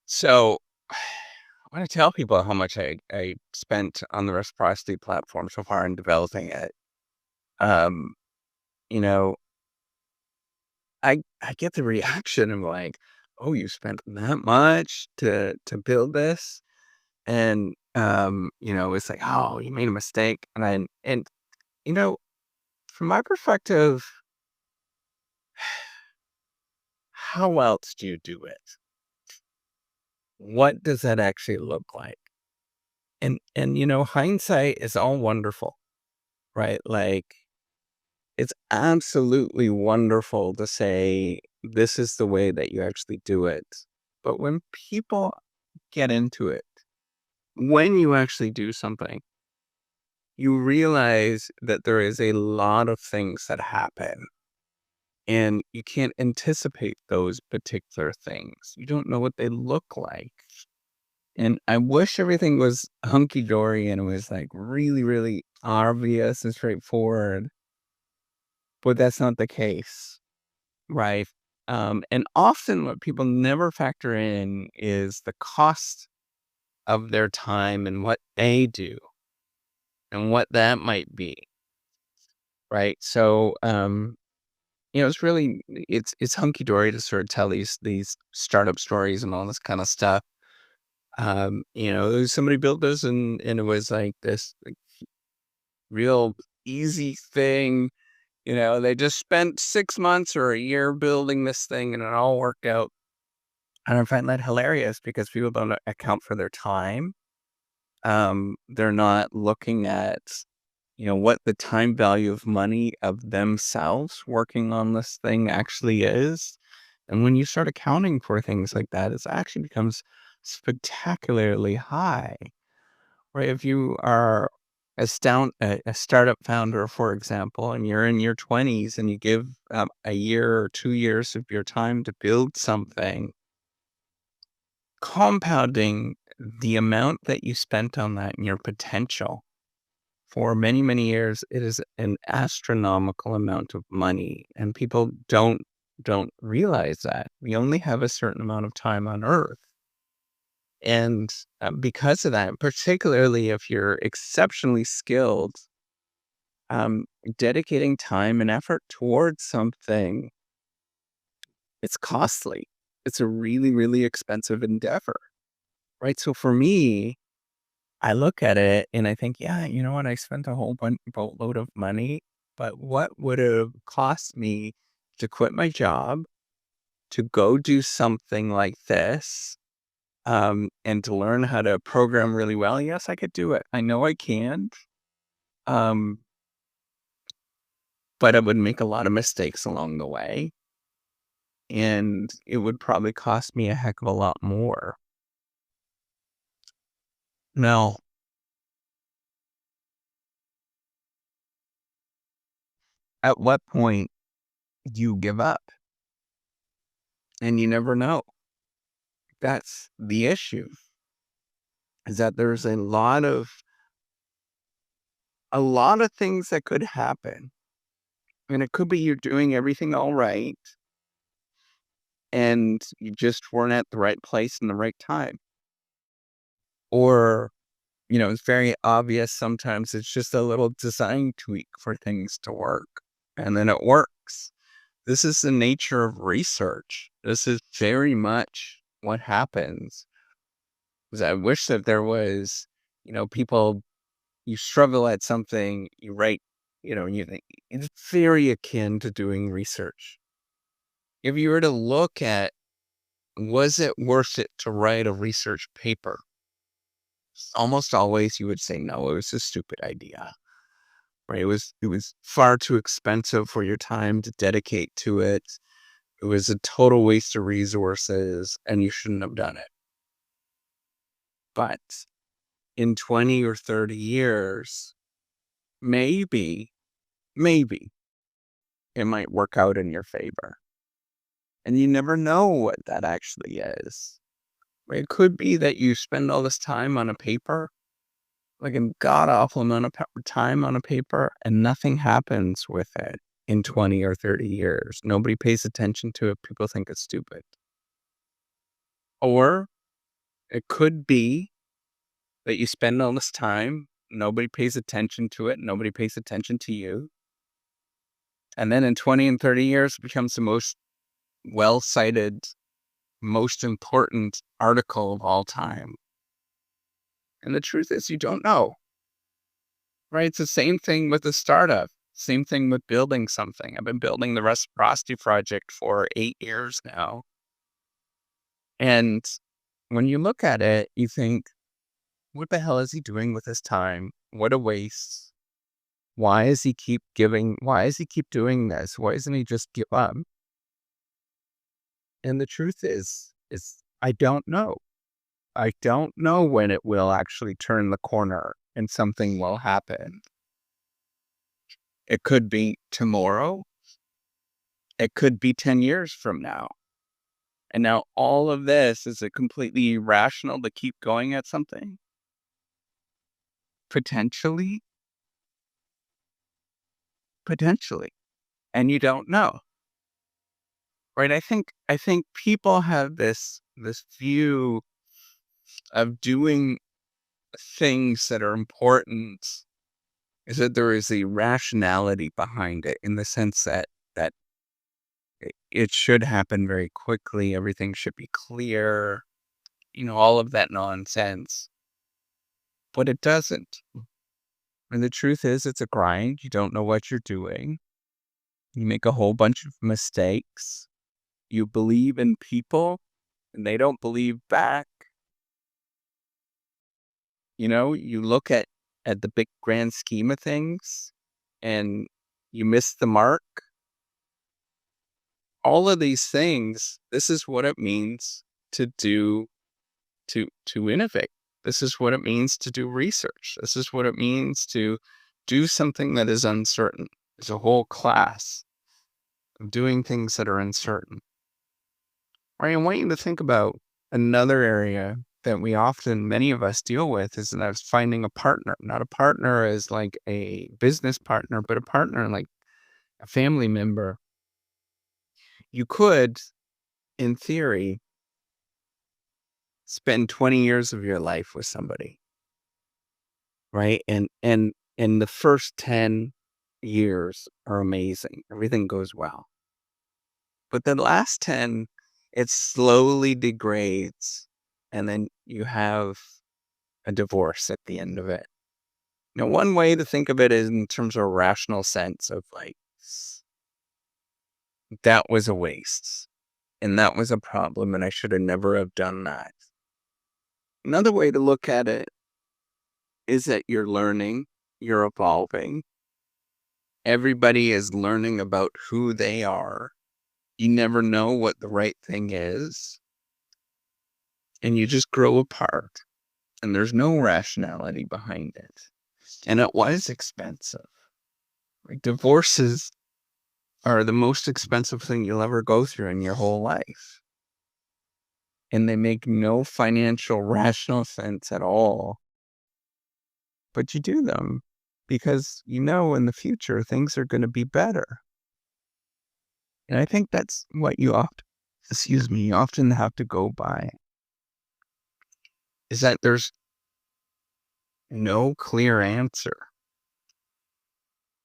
So I want to tell people how much I spent on the reciprocity platform so far in developing it. Um, you know, I get the reaction of like, oh, you spent that much to build this. And it's like, oh, you made a mistake. And you know, from my perspective, how else do you do it? What does that actually look like? And hindsight is all wonderful, right? Like it's absolutely wonderful to say, this is the way that you actually do it. But when people get into it, when you actually do something, you realize that there is a lot of things that happen and you can't anticipate those particular things. You don't know what they look like. And I wish everything was hunky dory and it was like really, really obvious and straightforward, but that's not the case. Right. And often what people never factor in is the cost of their time and what they do and what that might be. Right. So, it's hunky dory to sort of tell these startup stories and all this kind of stuff. Somebody built this and it was like this like, real easy thing. They just spent 6 months or a year building this thing and it all worked out. And I find that hilarious because people don't account for their time. They're not looking at, what the time value of money of themselves working on this thing actually is. And when you start accounting for things like that, it actually becomes spectacularly high, right? If you are a startup founder, for example, and you're in your 20s and you give a year or 2 years of your time to build something, compounding the amount that you spent on that and your potential for many, many years, it is an astronomical amount of money, and people don't realize that. We only have a certain amount of time on Earth, and, because of that, particularly if you're exceptionally skilled, um, dedicating time and effort towards something, it's costly. It's a really, really expensive endeavor, right? So for me, I look at it and I think, yeah, you know what? I spent a whole boatload of money, but what would have cost me to quit my job, to go do something like this, and to learn how to program really well? Yes, I could do it. I know I can. Um, but I would make a lot of mistakes along the way, and it would probably cost me a heck of a lot more. Now, at what point do you give up? And you never know. That's the issue. Is that there's a lot of things that could happen. And it could be you're doing everything all right and you just weren't at the right place in the right time. Or, it's very obvious sometimes it's just a little design tweak for things to work. And then it works. This is the nature of research. This is very much what happens. 'Cause I wish that there was, people you struggle at something, you write, you think it's very akin to doing research. If you were to look at, was it worth it to write a research paper? Almost always you would say, no, it was a stupid idea, right? It was far too expensive for your time to dedicate to it. It was a total waste of resources and you shouldn't have done it. But in 20 or 30 years, maybe it might work out in your favor. And you never know what that actually is. Right? It could be that you spend all this time on a paper, like a god awful amount of time on a paper, and nothing happens with it in 20 or 30 years. Nobody pays attention to it. People think it's stupid. Or It could be that you spend all this time, nobody pays attention to it, nobody pays attention to you. And then in 20 and 30 years, it becomes the most well cited, most important article of all time. And the truth is, you don't know, right? It's the same thing with a startup, same thing with building something. I've been building the reciprocity project for 8 years now. And when you look at it, you think, what the hell is he doing with his time? What a waste. Why is he keep giving? Why does he keep doing this? Why doesn't he just give up? And the truth is I don't know. I don't know when it will actually turn the corner and something will happen. It could be tomorrow. It could be 10 years from now. And now all of this, is it completely irrational to keep going at something? Potentially. Potentially. And you don't know. Right? I think people have this view of doing things that are important, is that there is a rationality behind it, in the sense that it should happen very quickly, everything should be clear, all of that nonsense. But it doesn't. And the truth is, it's a grind. You don't know what you're doing. You make a whole bunch of mistakes. You believe in people and they don't believe back. You look at the big grand scheme of things and you miss the mark. All of these things, this is what it means to do, to innovate. This is what it means to do research. This is what it means to do something that is uncertain. There's a whole class of doing things that are uncertain. Right? I want you to think about another area that many of us deal with, is that finding a partner. Not a partner as like a business partner, but a partner like a family member. You could, in theory, spend 20 years of your life with somebody, right? And the first 10 years are amazing. Everything goes well. But the last 10, it slowly degrades. And then you have a divorce at the end of it. Now, one way to think of it is in terms of a rational sense of like, that was a waste and that was a problem and I should have never have done that. Another way to look at it is that you're learning, you're evolving. Everybody is learning about who they are. You never know what the right thing is. And you just grow apart. And there's no rationality behind it. And it was expensive. Like, divorces are the most expensive thing you'll ever go through in your whole life. And they make no financial rational sense at all. But you do them because in the future things are going to be better. And I think that's what you often have to go by, is that there's no clear answer.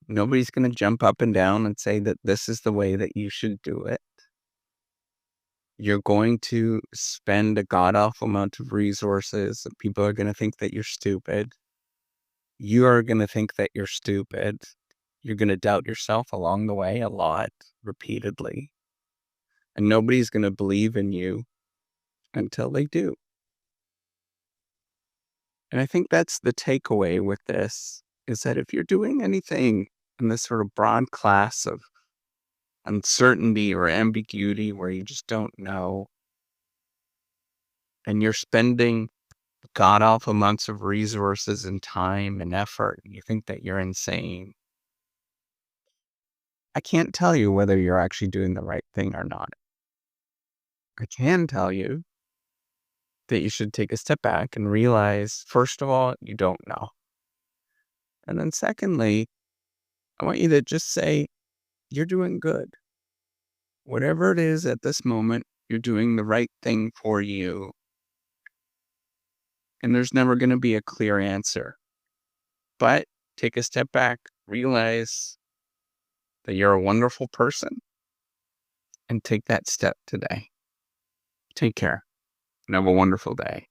Nobody's going to jump up and down and say that this is the way that you should do it. You're going to spend a god-awful amount of resources, and people are going to think that you're stupid. You are going to think that you're stupid. You're going to doubt yourself along the way a lot, repeatedly. And nobody's going to believe in you until they do. And I think that's the takeaway with this, is that if you're doing anything in this sort of broad class of uncertainty or ambiguity where you just don't know, and you're spending god-awful amounts of resources and time and effort, and you think that you're insane, I can't tell you whether you're actually doing the right thing or not. I can tell you that you should take a step back and realize, first of all, you don't know. And then secondly, I want you to just say, you're doing good. Whatever it is at this moment, you're doing the right thing for you. and there's never going to be a clear answer. But take a step back, realize that you're a wonderful person, and take that step today. Take care and have a wonderful day.